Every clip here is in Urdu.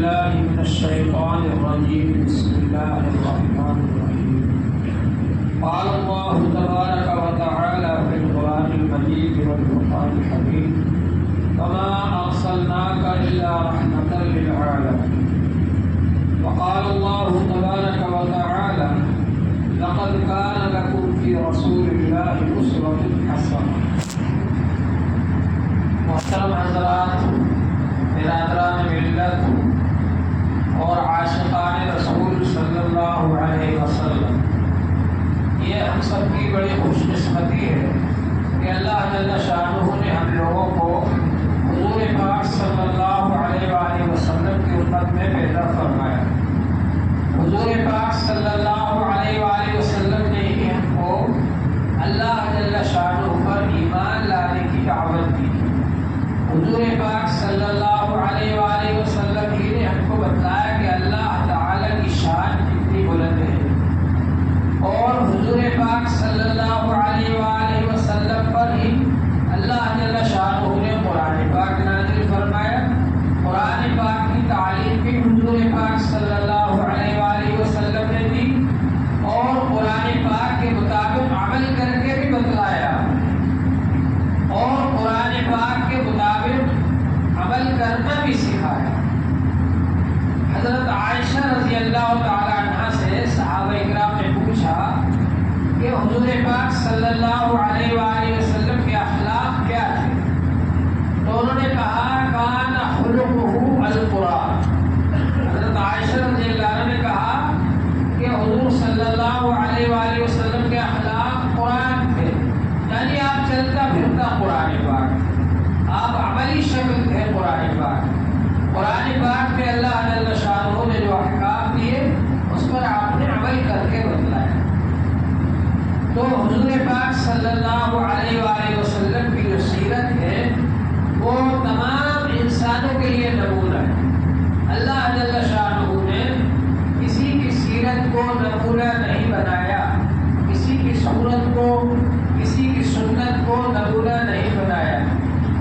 بالله من الشيطان الرجيم. بسم الله الرحمن الرحيم. قال الله تبارك وتعالى في القرآن المجيد والفرقان الحميد: وما أرسلناك إلا رحمة للعالمين. وقال الله تبارك وتعالى: لقد كان لكم في رسول الله أسوة حسنة. محترم حضرات، برادران ملت اور عاشقان رسول صلی اللہ علیہ وسلم، یہ ہم سب کی بڑی خوش قسمتی ہے کہ اللہ جل شانہ نے ہم لوگوں کو حضور پاک صلی اللہ علیہ وآلہ وسلم کی امت میں پیدا فرمایا۔ حضور پاک صلی اللہ علیہ وآلہ وسلم نے ہی ہم کو اللہ جل شانہ پر ایمان لانے کی دعوت دی۔ حضور پاک صلی اللہ علیہ وآلہ وسلم ہی نے ہم کو بتلایا کہ اللہ تعالی کی شان کتنی بلند ہے، اور حضور پاک صلی اللہ علیہ وآلہ وسلم پر ہی اللہ جل شانہ نے قرآن پاک نازل فرمایا۔ قرآن پاک کی تعلیم بھی حضور پاک صلی اللہ علیہ وآلہ وسلم نے دی، اور قرآن پاک کے مطابق عمل کر کے بھی بتلایا، اور قرآن پاک کے مطابق عمل کرنا بھی سکھایا۔ حضرت عائشہ رضی اللہ تعالی عنہ سے صحابہ اکرام نے پوچھا کہ حضور پاک صلی اللہ علیہ وآلہ وسلم کے اخلاق کیا تھے، تو انہوں نے کہا کان خلقہ القرآن۔ حضرت عائشہ رضی اللہ عنہ نے کہا کہ حضور صلی اللہ علیہ وآلہ وسلم کے اخلاق قرآن تھے، یعنی آپ چلتا پھرتا قرآن پاک، آپ عملی شکل تھے قرآن پاک۔ قرآن پاک میں اللہ جل شانہ نے جو احکام دیے اس پر آپ نے عمل کر کے بتلایا۔ تو حضور پاک صلی اللہ علیہ وآلہ وسلم کی جو سیرت ہے وہ تمام انسانوں کے لیے نمونہ ہے۔ اللہ جل شانہ نے کسی کی سیرت کو نمونہ نہیں بنایا، کسی کی صورت کو، کسی کی سنت کو نمونہ نہیں بنایا،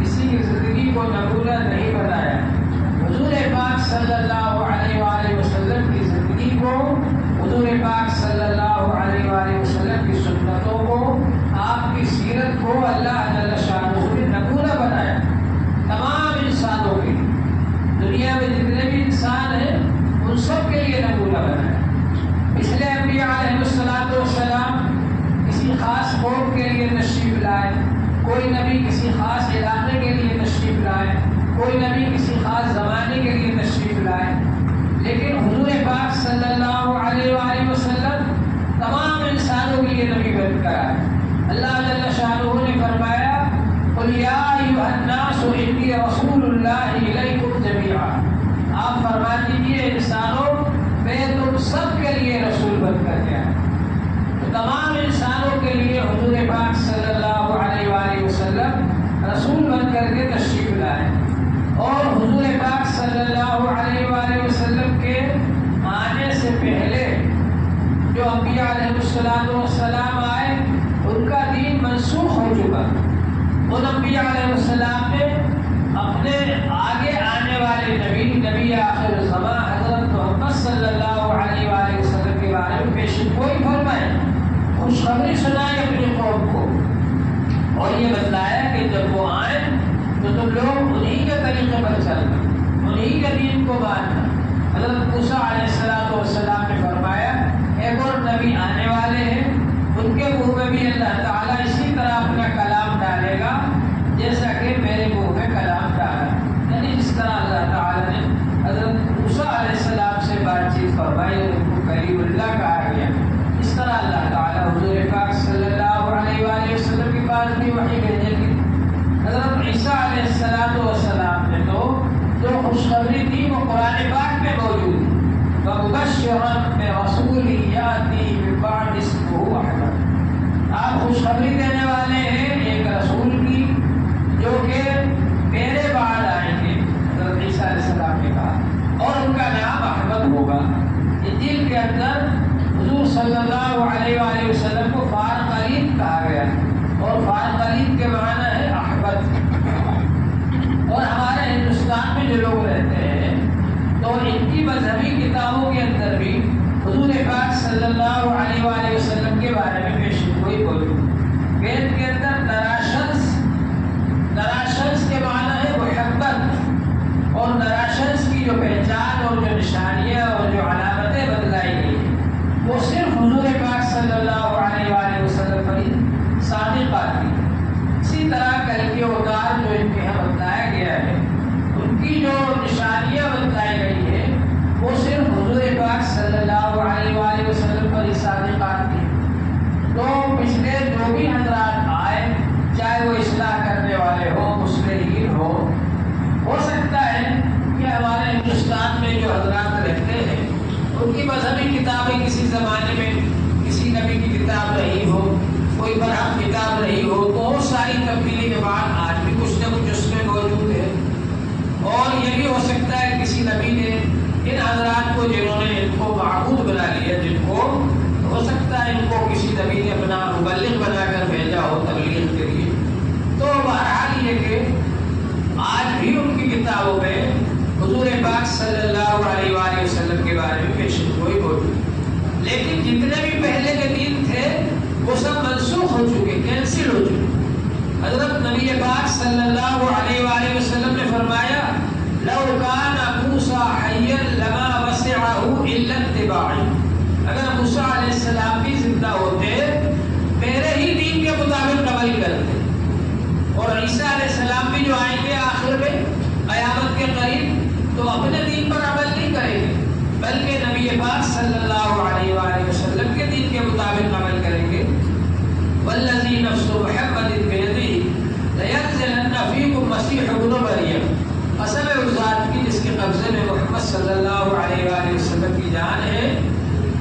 کسی کی زندگی کو نمونہ نہیں بنایا۔ حضور پاک صلی اللہ علیہ وآلہ وسلم کی زندگی کو، حضور پاک صلی اللہ علیہ وآلہ وسلم کی سنتوں کو، آپ کی سیرت کو اللہ جل شانہ نے نمونہ بنایا تمام انسانوں کے۔ دنیا میں جتنے بھی انسان ہیں ان سب کے لیے نمونہ بنایا۔ اس لیے انبیاء علیہ السلام کسی خاص قوم کے لیے تشریف لائے، کوئی نبی کسی خاص علاقے کے لیے تشریف لائے، کوئی نبی کسی خاص زمانے کے لیے تشریف لائے، لیکن حضور پاک صلی اللہ علیہ وآلہ وسلم تمام انسانوں کے لیے نبی بن کر آئے۔ اللہ جل شانہ نے فرمایا قل یا ایھا الناس انی رسول اللہ الیکم جمیعا، آپ فرما دیجیے انسانوں میں تم سب کے لیے رسول بن کر کے آئے۔ تو تمام انسانوں کے لیے حضور پاک صلی اللہ علیہ وآلہ وسلم رسول بن کر کے تشریف لائے، اور حضور پاک صلی اللہ علیہ وآلہ وسلم کے آنے سے پہلے جو انبیاء علیہ السلام آئے ان کا دین منسوخ ہو چکا۔ ان انبیاء علیہ السلام نے اپنے آگے آنے والے نبی آخر الزمان حضرت محمد صلی اللہ علیہ وآلہ وسلم کے بارے میں پیشن گوئی فرمائے، خوشخبری سنائی اپنی قوم کو، اور یہ بتلایا کہ جب وہ آئیں تو تم لوگ انہی کے طریقے پر چلنا، انہی کے دین کو ماننا۔ حضرت موسیٰ علیہ السلام نے فرمایا ایک اور نبی آنے والے ہیں، ان کے منہ میں بھی اللہ تعالیٰ اسی طرح اپنا کلام ڈالے گا جیسا کہ میرے منہ میں کلام ڈالا، یعنی جس طرح اللہ تعالیٰ نے حضرت موسیٰ علیہ السلام سے بات چیت فرمائی اور ان کو کلیم اللہ کہا گیا، اس طرح اللہ تعالیٰ حضور پاک صلی اللہ علیہ وآلہ وسلم کے پاس بھی وحی بھیجے گی۔ حضرت عیسیٰ علیہ السلام نے تو جو خوشخبری دی وہ قرآن پاک میں موجود ہے، وَمُبَشِّرًا بِرَسُولٍ يَأْتِي مِن بَعْدِهِ اسْمُهُ أَحْمَدُ، آپ خوشخبری دینے والے ہیں ایک رسول کی جو کہ میرے بعد آئیں گے، حضرت عیسیٰ علیہ السلام نے کہا، اور ان کا نام احمد ہوگا۔ انجیل کے اندر حضور صلی اللہ علیہ وآلہ وسلم کو فارقلیب کہا گیا، اور فارقلیب کے معنی ہے احمد۔ اور ہمارے ہندوستان میں جو لوگ رہتے ہیں تو ان مذہبی کتابوں کے اندر بھی حضور پاک صلی اللہ علیہ وآلہ وسلم کے بارے میں پیش گوئی موجود ہے۔ وید کے اندر نراشنس کے معنی ہے محبت، اور نراشنس کی جو پہچان اور جو نشانیاں اور جو علامتیں بتلائی گئی ہیں وہ صرف حضور پاک صلی اللہ علیہ وآلہ وسلم پر ہی صادق آتی ہے۔ اسی طرح کل کے اوتار جو ان کے یہاں بتلایا گیا ہے ان کی جو نشانیاں بتلائی گئی ہے وہ صرف حضور پاک صلی اللہ علیہ وآلہ وسلم پر ہی صادق آتی ہے۔ تو پچھلے جو بھی حضرات آئے، چاہے وہ اصلاح کرنے والے ہوں، مصلحین ہو سکتا ہے کہ ہمارے ہندوستان میں جو حضرات رہتے ہیں ان کی مذہبی کتابیں کسی زمانے میں کسی نبی کی کتاب رہی ہو، کوئی برحق کتاب رہی ہو، تو وہ ساری تبدیلی کے بعد آج بھی کچھ نہ کچھ اس میں موجود ہے۔ اور یہ بھی ہو سکتا ہے کسی نبی نے ان حضرات کو جنہوں نے ان کو معبود بنا لیا، جن کو ہو سکتا ہے ان کو کسی نبی نے اپنا مبلغ بنا کر بھیجا ہو تبلیغ کے لیے۔ تو بہرحال یہ کہ آج بھی ان کی کتابوں میں حضور پاک صلی اللہ علیہ وآلہ وسلم کے بارے میں پیش گوئی موجود ہے، لیکن جتنے بھی پہلے کے دین تھے وہ سب منسوخ ہو چکے، کینسل ہو چکے۔ حضرت نبی پاک صلی اللہ علیہ وآلہ وسلم نے فرمایا لو کان موسیٰ حیا لما وسعہ الا اتباعی، اگر موسیٰ علیہ السلام بھی زندہ ہوتے میرے ہی دین کے مطابق عمل کرتے، اور عیسیٰ علیہ السلام بھی جو آئیں گے آخر میں قیامت کے قریب تو اپنے دین پر عمل نہیں کریں گے بلکہ نبی پاک صلی اللہ علیہ وآلہ وسلم کے دین کے مطابق عمل کریں گے۔ والذی نفس محمد بیدہ لینزلن فیکم مسیح ابن مریم، قسم ہے اس ذات کی جس کے قبضے میں محمد صلی اللہ علیہ وآلہ وسلم کی جان ہے،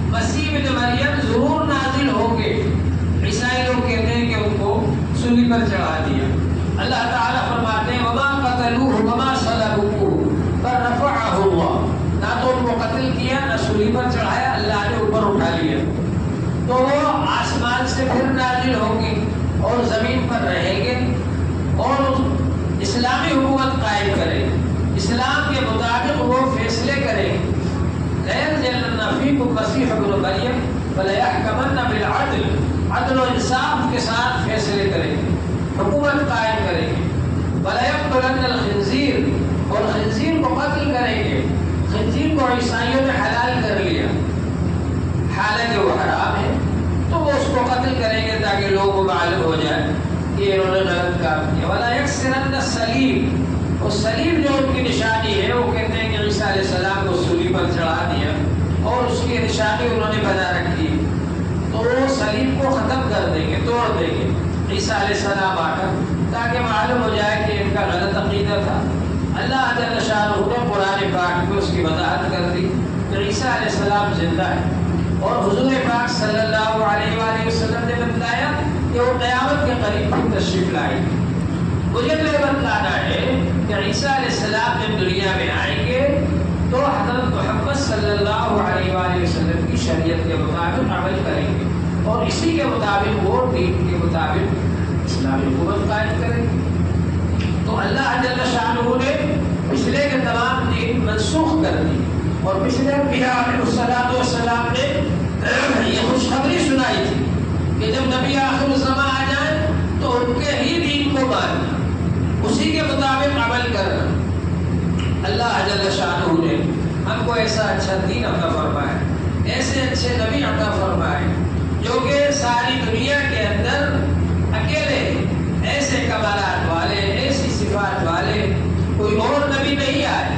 مسیح ابن مریم ضرور نازل ہوں گے۔ عیسائی لوگ کہتے ہیں کہ ان کو سولی پر چڑھا دیا۔ اللہ تعالیٰ فرماتے ہیں وما قتلوہ وما صلبوہ بل رفعہ اللہ، نہ تو ان کو قتل کیا نہ سولی پر چڑھایا، اللہ نے اوپر اٹھا لیا۔ تو وہ آسمان سے پھر نازل ہوں گی اور زمین پر رہیں گے اور اسلامی حکومت قائم کریں گے، اسلام کے مطابق وہ فیصلے کریں گے۔ لَيَنزِلَنَّ فِيكُم مَّسِيحُ ابْنُ مَرْيَمَ وَلَيَحْكَمَنَّ بِالْعَدْلِ، عدل و انصاف کے ساتھ فیصلے کریں گے، حکومت قائم کریں گے۔ وَلَيَقْتُلَنَّ الْخِنزِيرَ، اور خنزیر کو قتل کریں گے۔ خنزیر کو عیسائیوں نے حلال کر لیا، حالانکہ وہ حرام ہے، تو وہ اس کو قتل کریں گے تاکہ لوگوں کو معلوم ہو جائے کہ انہوں نے غلط کام کیا۔ وَلَا يَكْسِرَنَّ الصَّلِيبَ، اور صلیب جو ان کی نشانی ہے وہ کہتے ہیں کہ عیسیٰ علیہ السلام کو صلیب پر چڑھا دیا اور اس کی نشانی انہوں نے بنا رکھی، تو وہ صلیب کو ختم کر دیں گے، توڑ دیں گے عیسیٰ علیہ السلام آ کر، تاکہ معلوم ہو جائے کہ ان کا غلط عقیدہ تھا۔ اللہ جل شانہ نے قرآن پاک میں اس کی وضاحت کر دی کہ عیسیٰ علیہ السلام زندہ ہے، اور حضور پاک صلی اللہ علیہ وآلہ وسلم نے بتلایا کہ وہ قیامت کے قریب بھی تشریف لائیں گے۔ مجھے تو یہ بتلانا ہے کہ عیسیٰ علیہ السلام جب دنیا میں آئیں گے تو حضرت محمد صلی اللہ علیہ وآلہ وسلم کی شریعت کے مطابق عمل کریں گے اور اسی کے مطابق وہ دین کے مطابق اسلامی حکومت قائم کریں گے۔ تو اللہ جل شانہ نے پچھلے کے تمام دین منسوخ کر دی، اور پچھلے انبیاء علیہ السلام نے یہ خوشخبری سنائی تھی کہ جب نبی آخر الزمان آ جائیں تو ان کے ہی دین کو ماننا، اسی کے مطابق عمل کرنا۔ اللہ جل شانہ نے ہم کو ایسا اچھا دین عطا فرمائے، ایسے اچھے نبی عطا فرمائے جو کہ ساری دنیا کے اندر اکیلے ایسے کمالات والے، ایسی صفات والے کوئی اور نبی نہیں آئے،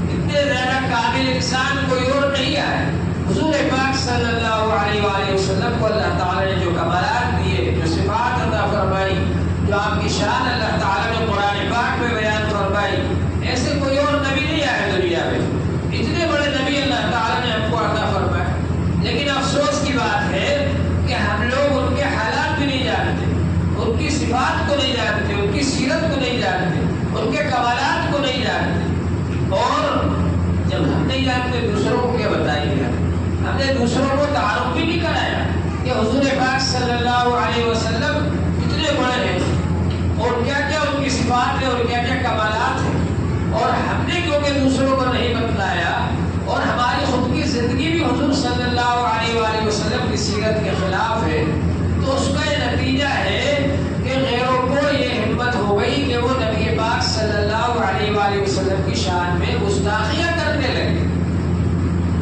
اتنے زیادہ کامل انسان کوئی اور نہیں آئے۔ حضور پاک صلی اللہ علیہ وآلہ وسلم کو اللہ تعالیٰ نے جو کمالات دیے، جو صفات عطا فرمائی، جو آپ کی شان اللہ تعالیٰ نے قرآن پاک میں بیان فرمائی، ایسے کوئی اور نبی نہیں آئے دنیا میں۔ اتنے بڑے نبی اللہ تعالیٰ نے ہم کو عطا فرمائے، لیکن افسوس کی بات ہے کہ ہم لوگ ان کے حالات بھی نہیں جانتے، ان کی صفات کو نہیں جانتے، ان کی سیرت کو نہیں جانتے، ان کے کمالات کو نہیں جانتے۔ اور جب ہم نہیں جانتے دوسروں کو کیا بتائیں گے؟ ہم نے دوسروں کو تعارف بھی نہیں کرایا کہ حضور پاک صلی اللہ علیہ وسلم کتنے بڑے ہیں اور کیا کیا ان کی صفات ہے اور کیا کیا کمالات ہیں، اور ہم نے کیونکہ دوسروں کو نہیں بتلایا اور سیرت کے خلاف ہے تو اس کا یہ نتیجہ ہے کہ غیروں کو یہ ہمت ہو گئی کہ وہ نبی پاک صلی اللہ علیہ وآلہ وسلم کی شان میں گستاخیاں کرنے لگے۔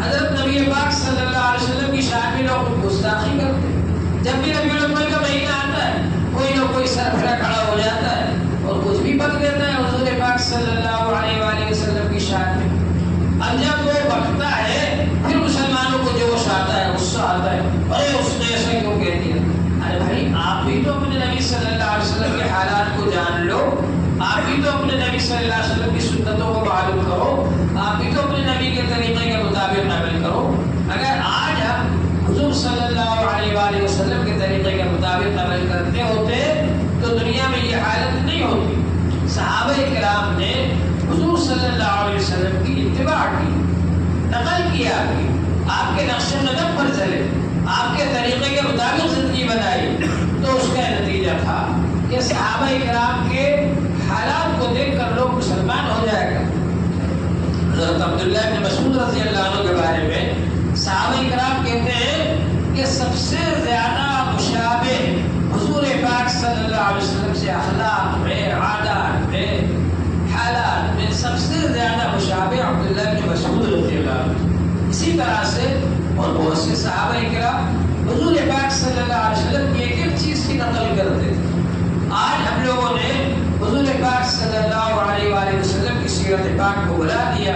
حضرت نبی پاک صلی اللہ علیہ وسلم کی شان میں لوگ گستاخی کرتے ہیں۔ جب بھی ربیع الاول کا مہینہ آتا ہے کوئی نہ کوئی سرفرا کھڑا ہو جاتا ہے اور کچھ بھی بک دیتا ہے حضور پاک صلی اللہ علیہ وآلہ وسلم کی شان میں۔ اب جب وہ بکتا ہے پھر مسلمانوں کو جوش آتا ہے، غصہ آتا ہے، ارے اس نے ایسا کیوں کہہ دیا؟ ارے بھائی آپ بھی تو اپنے نبی صلی اللہ علیہ وسلم کے حالات کو جان لو، آپ بھی تو اپنے نبی صلی اللہ علیہ وسلم کی سنتوں کو معلوم کرو، آپ بھی تو اپنے نبی کے طریقے کے مطابق عمل کرو۔ اگر آج ہم حضور صلی اللہ علیہ وآلہ وسلم کے طریقے کے مطابق عمل کرتے ہوتے تو دنیا میں یہ حالت نہیں ہوتی۔ صحابہ کرام نے حضور صلی اللہ علیہ وسلم کی اتباع کی، نقل کیا کہ آپ کے نقش قدم پر چلے، آپ کے طریقے کے مطابق زندگی بنائی، تو اس کا نتیجہ تھا کہ صحابہ کرام کے حالات کو دیکھ کر لوگ مسلمان ہو جائے گا۔ حضرت عبداللہ بن مسعود رضی اللہ عنہ کے بارے میں صحابہ کرام کہتے ہیں کہ سب سے زیادہ مشابہ حضور پاک صلی اللہ علیہ وسلم سے اخلاق میں، عادات میں، حالات میں سب سے زیادہ مشابہ عبداللہ بن مسعود رضی اللہ عنہ۔ اسی طرح سے اور بہت سے صحابہ کرام حضور پاک صلی اللہ علیہ وسلم کی ایک ایک چیز کی نقل کرتے تھے۔ آج ہم لوگوں نے حضور پاک صلی اللہ علیہ وآلہ وسلم کی سیرت پاک کو بلا دیا،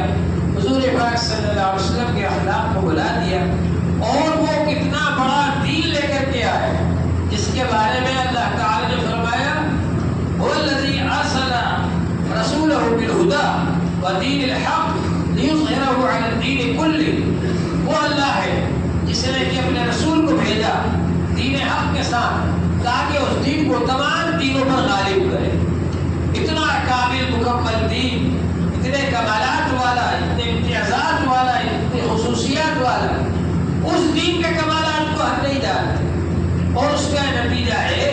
حضور پاک صلی اللہ علیہ وسلم کے اخلاق کو بلا دیا، اور وہ کتنا بڑا دین لے کر کے آئے جس کے بارے میں اللہ تعالی نے فرمایا وَالَّذِي أَرْسَلَ رَسُولَهُ بِالْهُدَى وَدِينِ الْحَقِّ لِيُظْهِرَهُ عَلَى الدِّينِ كُلِّهِ۔ وہ اللہ ہے جس نے کہ اپنے رسول کو بھیجا دین حق کے ساتھ تاکہ اس دین کو تمام دینوں پر غالب کرے۔ اتنا کامل مکمل دین، اتنے کمالات والا، اتنے امتیازات والا، اتنے خصوصیات والا، اس دین کے کمالات کو ہم نہیں جانتے، اور اس کا نتیجہ ہے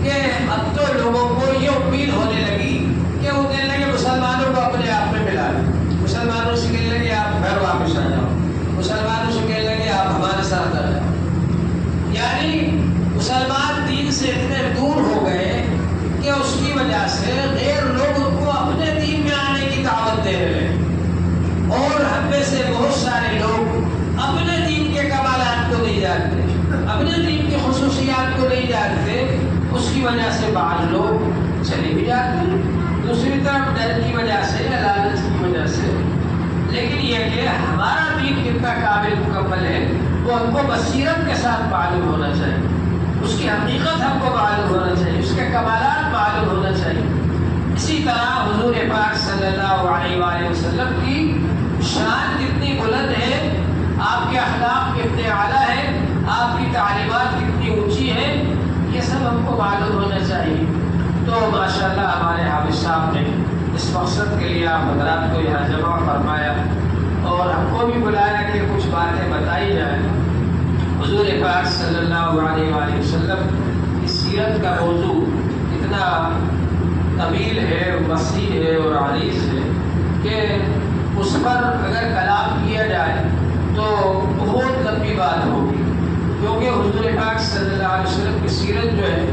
کہ اب تو لوگوں کو یہ امید ہونے لگی کہ وہ کہنے لگے مسلمانوں کو اپنے آپ میں ملا لیں، مسلمانوں سے کہنے لگے آپ گھر واپس آ جاؤ، مسلمانوں سے کہنے لگے آپ ہمارے ساتھ آ جاؤ۔ یعنی مسلمان دین سے اتنے دور ہو گئے کہ اس کی وجہ سے غیر لوگ ان کو اپنے دین میں آنے کی دعوت دے رہے ہیں، اور ہم میں سے بہت سارے لوگ اپنے دین کے کمالات کو نہیں جانتے، اپنے دین کی خصوصیات کو نہیں جانتے، اس کی وجہ سے بعض لوگ چلے بھی جاتے ہیں، دوسری طرف ڈر کی وجہ سے یا لالچ کی وجہ سے۔ لیکن یہ کہ ہمارا دین کتنا قابل مکمل ہے وہ ہم کو بصیرت کے ساتھ معلوم ہونا چاہیے، اس کی حقیقت ہم کو معلوم ہونا چاہیے، اس کے کمالات معلوم ہونا چاہیے۔ اسی طرح حضور پاک صلی اللہ علیہ وآلہ وسلم کی شان کتنی بلند ہے، آپ کے اخلاق کتنے اعلیٰ ہیں، آپ کی تعلیمات کتنی اونچی ہیں، یہ سب ہم کو معلوم ہونا چاہیے۔ تو ماشاءاللہ ہمارے حافظ صاحب نے اس مقصد کے لیے آپ حضرات کو یہاں جمع فرمایا اور ہم کو بھی بلایا کہ کچھ باتیں بتائی جائیں۔ حضور پاک صلی اللہ علیہ وآلہ وسلم کی سیرت کا موضوع اتنا طویل ہے، وسیع ہے اور عریض ہے کہ اس پر اگر کلام کیا جائے تو بہت لمبی بات ہوگی، کیونکہ حضور پاک صلی اللہ علیہ وسلم کی سیرت جو ہے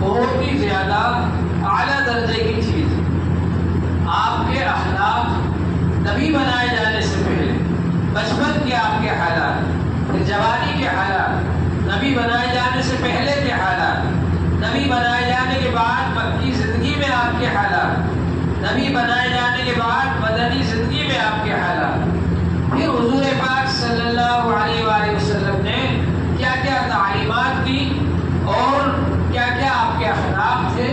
بہت ہی زیادہ اعلیٰ درجے کی چیز ہے۔ آپ کے اخلاق نبی بنائے جانے سے پہلے، بچپن کے آپ کے حالات، پھر جوانی کے حالات، نبی بنائے جانے سے پہلے کے حالات، نبی بنائے جانے کے بعد مکی زندگی میں آپ کے حالات، نبی بنائے جانے کے بعد مدنی زندگی میں آپ کے حالات، پھر حضور پاک صلی اللہ علیہ وآلہ وسلم نے کیا کیا تعلیمات دی اور کیا کیا آپ کے اخلاق تھے،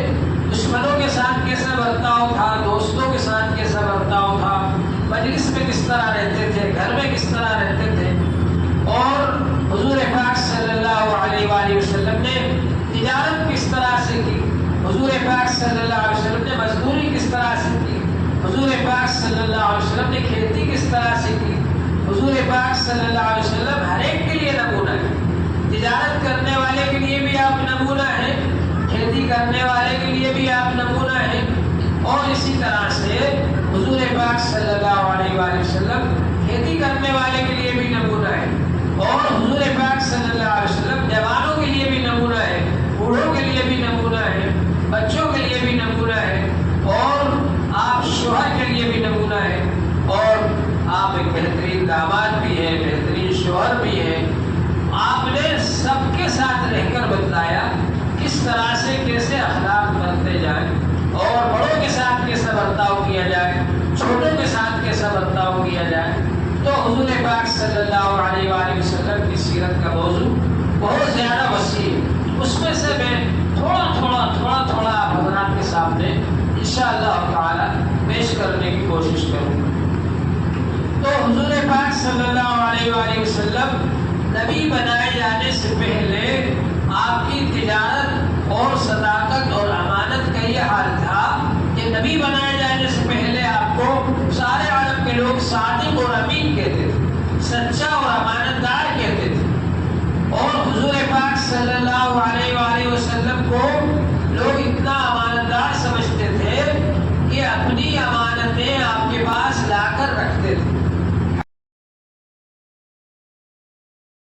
دشمنوں کے ساتھ کیسا برتاؤ تھا، دوستوں کے ساتھ کیسا برتاؤ تھا، مجلس میں کس طرح رہتے تھے، گھر میں کس طرح رہتے تھے، اور حضور پاک صلی اللہ علیہ وآلہ وسلم نے تجارت کس طرح سے کی، حضور پاک صلی اللہ علیہ وسلم نے مزدوری کس طرح سے کی، حضور پاک صلی اللہ علیہ وسلم نے کھیتی کس طرح سے کی، حضور پاک صلی اللہ علیہ وسلم ہر ایک کے لیے نمونہ ہے، تجارت کرنے والے کے لیے بھی آپ نمونہ ہیں، کھیتی کرنے والے کے لیے بھی آپ نمونہ ہیں، اور اسی طرح سے حضور پاک صلی اللہ علیہ وآلہ وسلم کھیتی کرنے والے کے لیے بھی نمونہ ہے، اور حضور پاک صلی اللہ اللہ علیہ وسلم جوانوں کے لیے بھی نمونہ ہے، بوڑھوں کے لیے بھی نمونہ ہے، بچوں کے لیے بھی نمونہ ہے، اور آپ شوہر کے لیے بھی نمونہ ہے، اور آپ ایک بہترین داماد بھی ہیں، بہترین شوہر بھی ہیں۔ آپ نے سب کے ساتھ رہ کر بتلایا کس طرح سے کیسے اخلاق بنتے جائیں، اور بڑوں کے ساتھ کیسا برتاؤ کیا جائے، چھوٹوں کے ساتھ کیسا برتاؤ کیا جائے۔ تو حضور پاک صلی اللہ علیہ وآلہ وسلم کی سیرت کا موضوع بہت زیادہ وسیع ہے، اس میں سے میں تھوڑا آپ حضرات کے سامنے انشاءاللہ تعالی پیش کرنے کی کوشش کروں گا۔ تو حضور پاک صلی اللہ علیہ وآلہ وسلم نبی بنائے جانے سے پہلے آپ کی تجارت اور صداقت اور امانت کا یہ حال تھا کہ نبی بنائے جانے سے پہلے آپ کو سارے عالم کے لوگ صادق اور امین کہتے تھے، سچا اور امانت دار کہتے تھے، اور حضور پاک صلی اللہ علیہ وآلہ وسلم کو لوگ اتنا امانت دار سمجھتے تھے کہ اپنی امانت